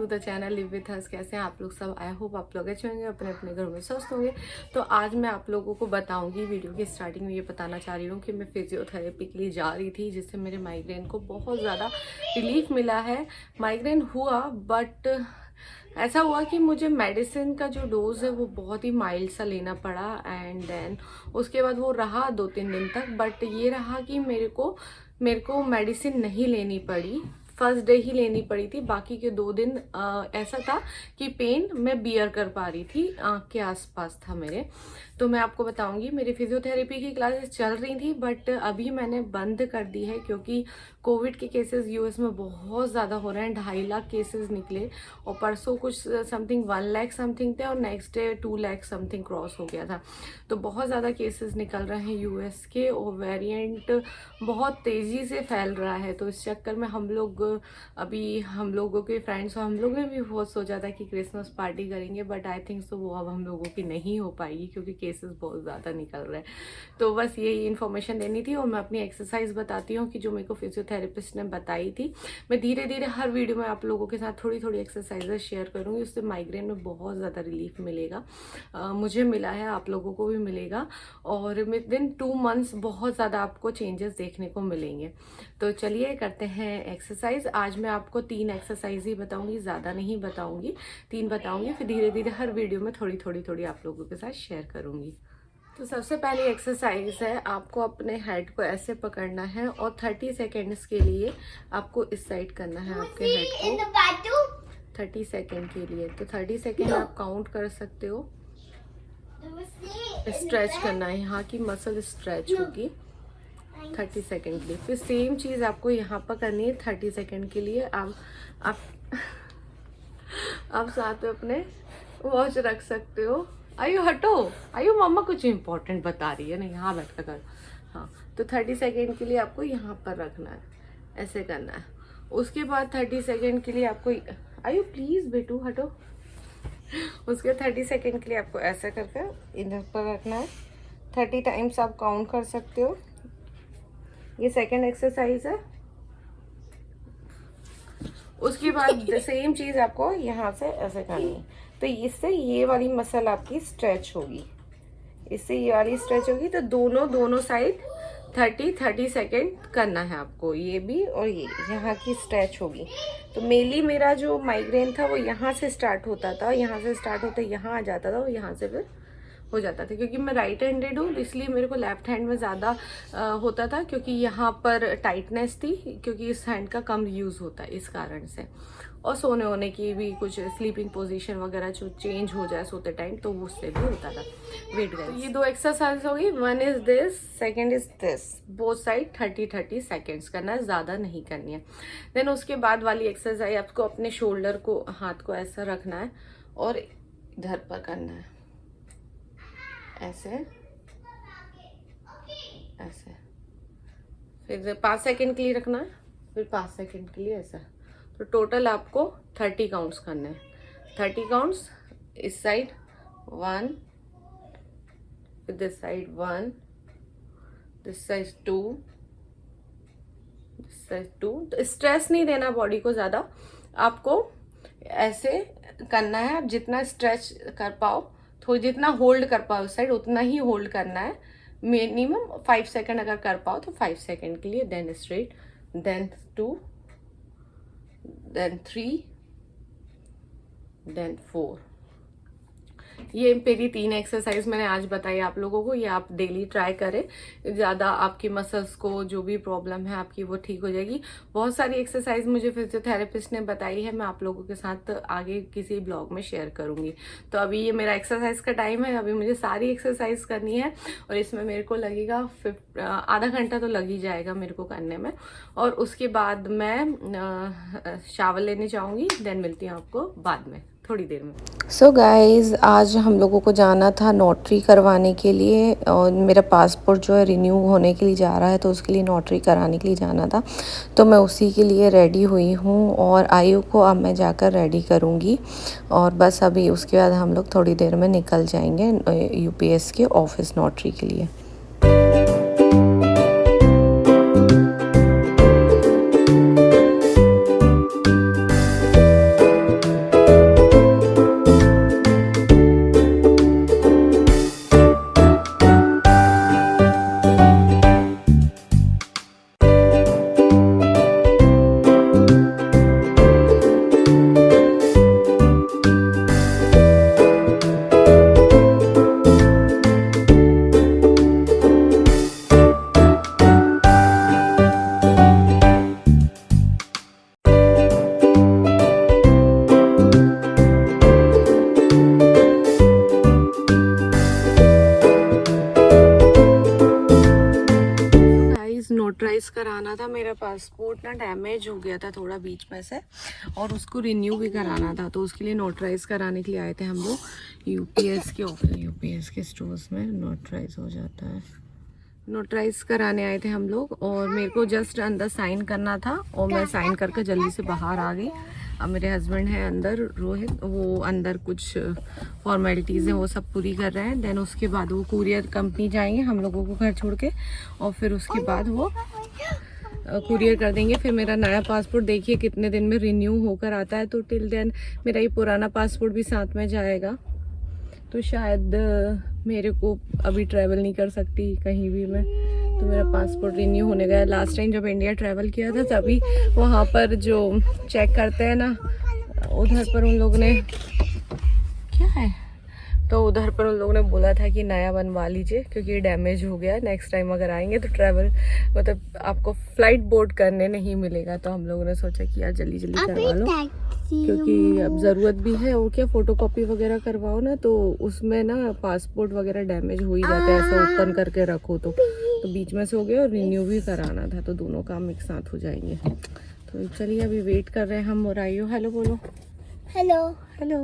To the channel live with us. कैसे हैं आप लोग सब? आई होप आप लोग अच्छे होंगे, अपने अपने घर में स्वस्थ होंगे। तो आज मैं आप लोगों को बताऊंगी, वीडियो की स्टार्टिंग में ये बताना चाह रही हूँ कि मैं फिजियोथेरेपी के लिए जा रही थी, जिससे मेरे माइग्रेन को बहुत ज़्यादा रिलीफ मिला है। माइग्रेन हुआ बट ऐसा हुआ कि मुझे मेडिसिन का जो डोज है वो बहुत ही माइल्ड सा लेना पड़ा, एंड देन उसके बाद वो रहा 2-3 दिन तक। बट ये रहा कि मेरे को मेडिसिन नहीं लेनी पड़ी, फर्स्ट डे ही लेनी पड़ी थी। बाकी के 2 दिन ऐसा था कि पेन मैं बियर कर पा रही थी, आँख के आसपास था मेरे। तो मैं आपको बताऊंगी, मेरी फिजियोथेरेपी की क्लासेस चल रही थी बट अभी मैंने बंद कर दी है, क्योंकि कोविड के केसेस यूएस में बहुत ज़्यादा हो रहे हैं। 2.5 लाख केसेस निकले और परसों कुछ समथिंग 1 लाख समथिंग थे और next day 2 lakh something cross हो गया था। तो बहुत ज़्यादा केसेस निकल रहे हैं यूएस के, और वेरिएंट बहुत तेज़ी से फैल रहा है। तो इस चक्कर में हम लोगों के फ्रेंड्स और हम लोग ने भी बहुत सोचा था कि क्रिसमस पार्टी करेंगे, बट आई थिंक सो वो अब हम लोगों की नहीं हो पाएगी, क्योंकि केसेस बहुत ज़्यादा निकल रहे हैं। तो बस यही इन्फॉर्मेशन देनी थी। और मैं अपनी एक्सरसाइज बताती हूँ कि जो मेरे को फिजियोथेरेपिस्ट ने बताई थी। मैं धीरे धीरे हर वीडियो में आप लोगों के साथ थोड़ी थोड़ी एक्सरसाइजेज शेयर करूँगी, उससे माइग्रेन में बहुत ज़्यादा रिलीफ मिलेगा। मुझे मिला है, आप लोगों को भी मिलेगा, और विद इन 2 मंथ्स बहुत ज़्यादा आपको चेंजेस देखने को मिलेंगे। तो चलिए करते हैं एक्सरसाइज। आज मैं आपको 3 एक्सरसाइज ही बताऊंगी, ज़्यादा नहीं बताऊंगी, 3 बताऊंगी। फिर धीरे धीरे हर वीडियो में थोड़ी थोड़ी आप लोगों के साथ शेयर करूंगी। तो सबसे पहली एक्सरसाइज है, आपको अपने हेड को ऐसे पकड़ना है और 30 सेकेंड्स के लिए आपको इस साइड करना है आपके हेड को 30 सेकेंड के लिए। तो 30 सेकेंड आप काउंट कर सकते हो। स्ट्रेच करना है, यहाँ की मसल स्ट्रेच होगी 30 सेकेंड के लिए। फिर सेम चीज़ आपको यहाँ पर करनी है 30 सेकेंड के लिए। आप आप साथ में अपने वॉच रख सकते हो। आयु हटो, आयु मम्मा कुछ इंपॉर्टेंट बता रही है ना, यहाँ बैठ कर। हाँ, तो 30 सेकेंड के लिए आपको यहाँ पर रखना है, ऐसे करना है। उसके बाद 30 सेकेंड के लिए आपको, आयु प्लीज बेटू हटो। उसके 30 सेकेंड के लिए आपको ऐसा करके इधर पर रखना है। 30 टाइम्स आप काउंट कर सकते हो। ये सेकेंड एक्सरसाइज है। उसके बाद सेम चीज आपको यहाँ से ऐसे करनी है। तो इससे ये वाली मसल आपकी स्ट्रेच होगी, इससे ये वाली स्ट्रेच होगी। तो दोनों साइड 30 सेकेंड करना है आपको, ये भी और ये यहाँ की स्ट्रेच होगी। तो मेनली मेरा जो माइग्रेन था वो यहाँ से स्टार्ट होता था, यहाँ से स्टार्ट होता यहाँ आ जाता था, और यहाँ से फिर हो जाता था। क्योंकि मैं राइट हैंडेड हूँ, इसलिए मेरे को लेफ्ट हैंड में ज़्यादा होता था, क्योंकि यहाँ पर टाइटनेस थी, क्योंकि इस हैंड का कम यूज़ होता है इस कारण से। और सोने होने की भी कुछ स्लीपिंग पोजीशन वगैरह जो चेंज हो जाए सोते टाइम, तो उससे भी होता था। वेट गाइस, तो ये 2 एक्सरसाइज होगी। 1 is this, second is this. Both side 30 seconds करना है, ज़्यादा नहीं करनी है। देन उसके बाद वाली एक्सरसाइज आपको अपने शोल्डर को, हाथ को ऐसा रखना है और इधर पर करना है, ऐसे ऐसे। फिर 5 सेकेंड के लिए रखना है, फिर 5 सेकेंड के लिए ऐसा। तो टोटल आपको 30 काउंट्स करने हैं। 30 काउंट्स इस साइड 1, फिर this side 1, this side 2, this side 2। तो स्ट्रेस नहीं देना बॉडी को ज़्यादा, आपको ऐसे करना है। आप जितना स्ट्रेच कर पाओ, तो जितना होल्ड कर पाओ उस साइड, उतना ही होल्ड करना है। मिनिमम 5 सेकेंड अगर कर पाओ तो 5 सेकेंड के लिए। Then straight, then 2, then 3, then 4। ये मेरी 3 एक्सरसाइज मैंने आज बताई आप लोगों को। ये आप डेली ट्राई करें, ज़्यादा आपकी मसल्स को जो भी प्रॉब्लम है आपकी वो ठीक हो जाएगी। बहुत सारी एक्सरसाइज मुझे फिजियोथेरेपिस्ट ने बताई है, मैं आप लोगों के साथ आगे किसी ब्लॉग में शेयर करूंगी। तो अभी ये मेरा एक्सरसाइज का टाइम है, अभी मुझे सारी एक्सरसाइज करनी है, और इसमें मेरे को लगेगा आधा घंटा तो लग ही जाएगा मेरे को करने में। और उसके बाद मैं शावर लेने जाऊँगी। देन मिलती हूँ आपको बाद में थोड़ी देर में। सो गाइज़, आज हम लोगों को जाना था नोटरी करवाने के लिए, और मेरा पासपोर्ट जो है रिन्यू होने के लिए जा रहा है, तो उसके लिए नोटरी कराने के लिए जाना था। तो मैं उसी के लिए रेडी हुई हूँ, और आयु को अब मैं जाकर रेडी करूँगी। और बस अभी उसके बाद हम लोग थोड़ी देर में निकल जाएंगे यूपीएस के ऑफिस नोटरी के लिए। नोटराइज कराना था। मेरा पासपोर्ट ना डैमेज हो गया था थोड़ा बीच में से, और उसको रिन्यू भी कराना था। तो उसके लिए नोटराइज कराने के लिए आए थे हम लोग यूपीएस के ऑफिस। यूपीएस के स्टोर्स में नोटराइज हो जाता है। नोटराइज कराने आए थे हम लोग, और मेरे को जस्ट अंदर साइन करना था, और मैं साइन करके जल्दी से बाहर आ गई। अब मेरे हस्बैंड हैं अंदर, रोहित, वो अंदर कुछ फॉर्मेलिटीज़ हैं वो सब पूरी कर रहे हैं। देन उसके बाद वो कुरियर कंपनी जाएंगे हम लोगों को घर छोड़ के, और फिर उसके बाद वो कुरियर कर देंगे। फिर मेरा नया पासपोर्ट देखिए कितने दिन में रिन्यू होकर आता है। तो टिल देन मेरा ये पुराना पासपोर्ट भी साथ में जाएगा। तो शायद मेरे को अभी ट्रैवल नहीं कर सकती कहीं भी मैं, तो मेरा पासपोर्ट रिन्यू होने गया। लास्ट टाइम जब इंडिया ट्रैवल किया था तभी वहाँ पर जो चेक करते हैं ना, उधर पर उन लोगों ने क्या है, तो उधर पर उन लोगों ने बोला था कि नया बनवा लीजिए क्योंकि ये डैमेज हो गया है। नेक्स्ट टाइम अगर आएंगे तो ट्रैवल मतलब आपको फ़्लाइट बोर्ड करने नहीं मिलेगा। तो हम लोगों ने सोचा कि यार जल्दी जल्दी करवा लो, क्योंकि अब ज़रूरत भी है। और क्या फ़ोटोकॉपी वगैरह करवाओ ना, तो उसमें ना पासपोर्ट वगैरह डैमेज हो ही जाता है, ऐसा ओपन करके रखो तो बीच में से हो गया। और रिन्यू भी कराना था, तो दोनों काम एक साथ हो जाएंगे। तो चलिए अभी वेट कर रहे हैं हम। और आइयो हेलो बोलो। Hello hello.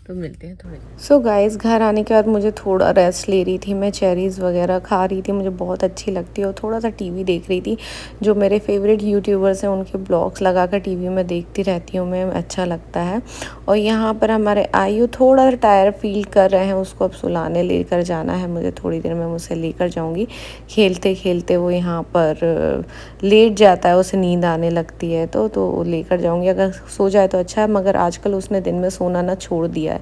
तो मिलते हैं थोड़े। सो गाइस, घर आने के बाद मुझे थोड़ा रेस्ट ले रही थी मैं, चेरीज़ वगैरह खा रही थी, मुझे बहुत अच्छी लगती है। और थोड़ा सा टीवी देख रही थी, जो मेरे फेवरेट यूट्यूबर्स हैं उनके ब्लॉग्स लगाकर टीवी में देखती रहती हूँ मैं, अच्छा लगता है। और यहाँ पर हमारे आयु थोड़ा सा टायर फील कर रहे हैं, उसको अब सुलाने लेकर जाना है मुझे। थोड़ी देर में मुझसे लेकर जाऊँगी। खेलते खेलते वो यहाँ पर लेट जाता है, उसे नींद आने लगती है तो लेकर जाऊँगी। अगर सो जाए तो अच्छा है, मगर आजकल उसने दिन में सोना ना छोड़ दिया है।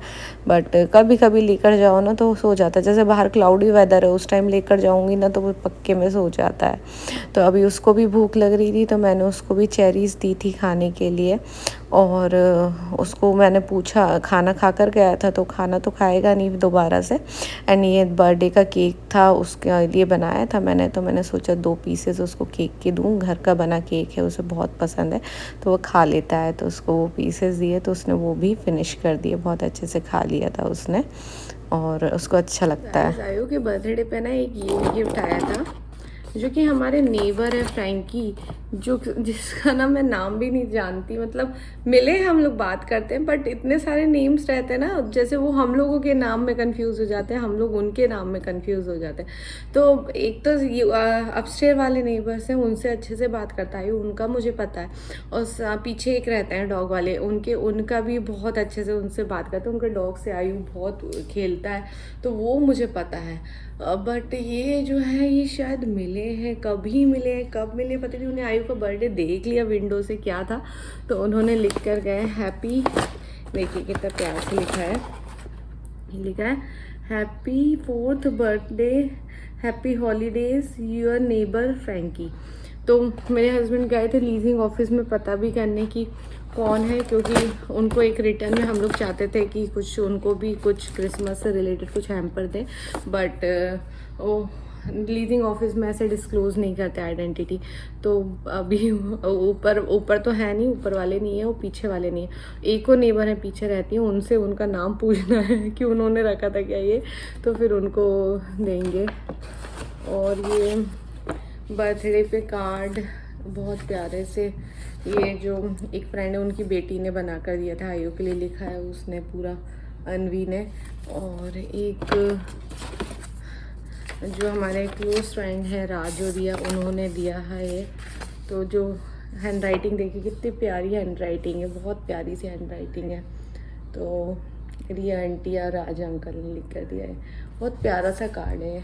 बट कभी कभी लेकर जाओ ना तो सो जाता है। जैसे बाहर क्लाउडी वेदर है, उस टाइम लेकर जाऊंगी ना तो वो पक्के में सो जाता है। तो अभी उसको भी भूख लग रही थी, तो मैंने उसको भी चेरीज़ दी थी खाने के लिए। और उसको मैंने पूछा, खाना खाकर गया था तो खाना तो खाएगा नहीं दोबारा से। एंड ये बर्थडे का केक था, उसके लिए बनाया था मैंने। तो मैंने सोचा 2 पीसेस उसको केक के दूँ, घर का बना केक है, उसे बहुत पसंद है तो वो खा लेता है। तो उसको वो पीसेस दिए तो उसने वो भी फिनिश कर दिए, बहुत अच्छे से खा लिया था उसने, और उसको अच्छा लगता है। आयु के बर्थडे पे ना एक ये गिफ्ट आया था, जो कि हमारे नेबर है फ्रैंकी, जिसका ना मैं नाम भी नहीं जानती। मतलब मिले हम लोग बात करते हैं, बट इतने सारे नेम्स रहते हैं ना, जैसे वो हम लोगों के नाम में कंफ्यूज हो जाते हैं, हम लोग उनके नाम में कंफ्यूज हो जाते हैं। तो एक तो अपस्टेयर वाले नेबर्स हैं, उनसे अच्छे से बात करता है, उनका मुझे पता है। और पीछे एक रहते हैं डॉग वाले, उनका भी बहुत अच्छे से उनसे बात करते हैं। उनके डॉग से आयु बहुत खेलता है, तो वो मुझे पता है। बट ये जो है ये शायद मिले हैं, कभी मिले हैं, कब मिले पता नहीं। उन्हें आयु का बर्थडे देख लिया विंडो से क्या था, तो उन्होंने लिख कर गए हैप्पी, देखिए कितना प्यार से लिखा है, लिखा है happy 4th birthday, happy holidays, your neighbour Frankie. तो मेरे हस्बैंड गए थे लीजिंग ऑफिस में पता भी करने की कौन है, क्योंकि उनको एक रिटर्न में हम लोग चाहते थे कि कुछ उनको भी कुछ क्रिसमस से रिलेटेड कुछ हैम्पर दें। बट वो लीजिंग ऑफिस में ऐसे डिस्क्लोज नहीं करते आइडेंटिटी। तो अभी ऊपर तो है नहीं, ऊपर वाले नहीं है, वो पीछे वाले नहीं है। एक और नेबर है पीछे रहती है, उनसे उनका नाम पूछना है कि उन्होंने रखा था क्या ये, तो फिर उनको देंगे। और ये बर्थडे पे कार्ड बहुत प्यारे से, ये जो एक फ्रेंड है उनकी बेटी ने बना कर दिया था आयु के लिए, लिखा है उसने पूरा, अनवी ने। और एक जो हमारे क्लोज फ्रेंड है राजू दिया, उन्होंने दिया है ये। तो जो हैंड राइटिंग देखिए कितनी प्यारी हैंड राइटिंग है, बहुत प्यारी सी हैंड राइटिंग है। तो रिया आंटी और राजा अंकल ने लिख कर दिया है, बहुत प्यारा सा कार्ड है।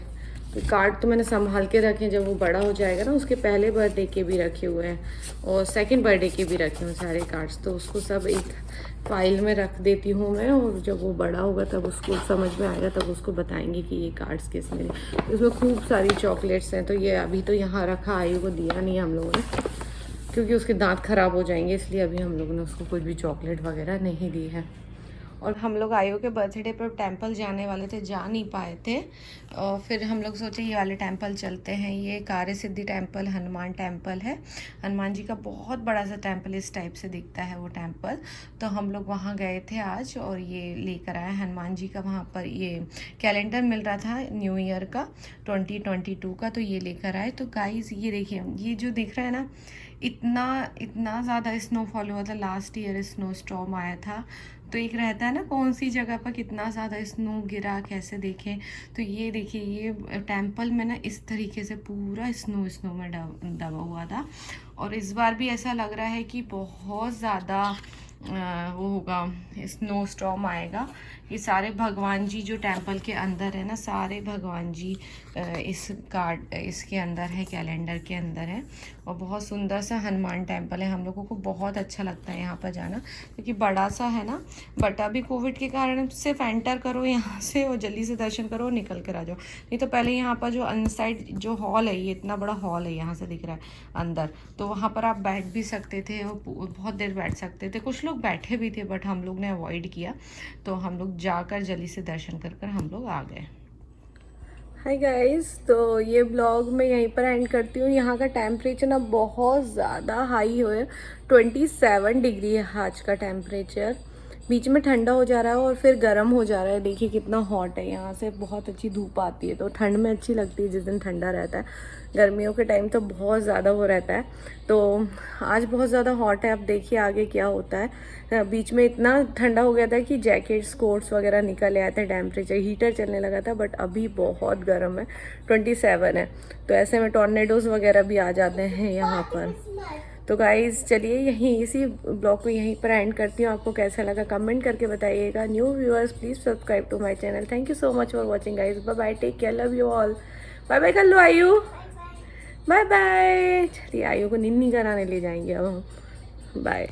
तो कार्ड तो मैंने संभाल के रखे हैं, जब वो बड़ा हो जाएगा ना, उसके पहले बर्थडे के भी रखे हुए हैं और सेकंड बर्थडे के भी रखे हुए हैं सारे कार्ड्स। तो उसको सब एक फाइल में रख देती हूँ मैं, और जब वो बड़ा होगा तब उसको समझ में आएगा, तब उसको बताएंगे कि ये कार्ड्स किसने दिए। इसमें खूब सारी चॉकलेट्स हैं। तो ये अभी तो यहाँ रखा, आयु को दिया नहीं हम लोगों ने, क्योंकि उसके दांत ख़राब हो जाएंगे, इसलिए अभी हम लोगों ने उसको कुछ भी चॉकलेट वगैरह नहीं दी है। और हम लोग आयु के बर्थडे पर टेंपल जाने वाले थे, जा नहीं पाए थे। और फिर हम लोग सोचे ये वाले टेंपल चलते हैं। ये कार्य सिद्धि टेंपल हनुमान टेंपल है। हनुमान जी का बहुत बड़ा सा टेंपल इस टाइप से दिखता है वो टेंपल। तो हम लोग वहाँ गए थे आज और ये लेकर आए हनुमान जी का। वहाँ पर ये कैलेंडर मिल रहा था न्यू ईयर का 2022 का, तो ये लेकर आए। तो गाइस ये देखिए, ये जो दिख रहा है ना, इतना ज़्यादा स्नोफॉल हुआ था लास्ट ईयर, स्नो स्टॉर्म आया था। तो एक रहता है ना कौन सी जगह पर कितना ज़्यादा स्नो गिरा, कैसे देखें। तो ये देखिए, ये टेंपल में ना इस तरीके से पूरा स्नो में दबा हुआ था। और इस बार भी ऐसा लग रहा है कि बहुत ज़्यादा वो होगा, स्नो स्टॉर्म आएगा। ये सारे भगवान जी जो टेंपल के अंदर है ना, सारे भगवान जी इसके अंदर है, कैलेंडर के अंदर है। और बहुत सुंदर सा हनुमान टेंपल है। हम लोगों को बहुत अच्छा लगता है यहाँ पर जाना, क्योंकि बड़ा सा है ना। बट अभी कोविड के कारण सिर्फ एंटर करो यहाँ से और जल्दी से दर्शन करो और निकल कर आ जाओ। नहीं तो पहले यहाँ पर जो अनसाइड जो हॉल है, ये इतना बड़ा हॉल है, यहाँ से दिख रहा है अंदर, तो वहाँ पर आप बैठ भी सकते थे और बहुत देर बैठ सकते थे। कुछ लोग बैठे भी थे, बट हम लोग ने अवॉइड किया। तो हम लोग जाकर जल्दी से दर्शन कर हम लोग आ गए। हाय गाइस, तो ये ब्लॉग मैं यहीं पर एंड करती हूँ। यहाँ का टेम्परेचर ना बहुत ज़्यादा हाई है, 27 डिग्री है आज का टेम्परेचर। बीच में ठंडा हो जा रहा है और फिर गर्म हो जा रहा है। देखिए कितना हॉट है। यहाँ से बहुत अच्छी धूप आती है, तो ठंड में अच्छी लगती है जिस दिन ठंडा रहता है। गर्मियों के टाइम तो बहुत ज़्यादा वो रहता है। तो आज बहुत ज़्यादा हॉट है। अब देखिए आगे क्या होता है। बीच में इतना ठंडा हो गया था कि जैकेट्स कोट्स वगैरह निकल आए थे, टेम्परेचर हीटर चलने लगा था। बट अभी बहुत गर्म है, 27 है। तो ऐसे में टॉर्नेडोज वगैरह भी आ जाते हैं यहाँ पर। तो गाइज़ चलिए यहीं इसी ब्लॉग को यहीं पर एंड करती हूँ। आपको कैसा लगा कमेंट करके बताइएगा। New viewers please subscribe to my channel. Thank you so much for watching guys. Bye bye, take care, love you all. Bye bye कर लो आयु, बाय बाय। चलिए आयु को निन्नी कराने ले जाएंगे अब हम। बाय।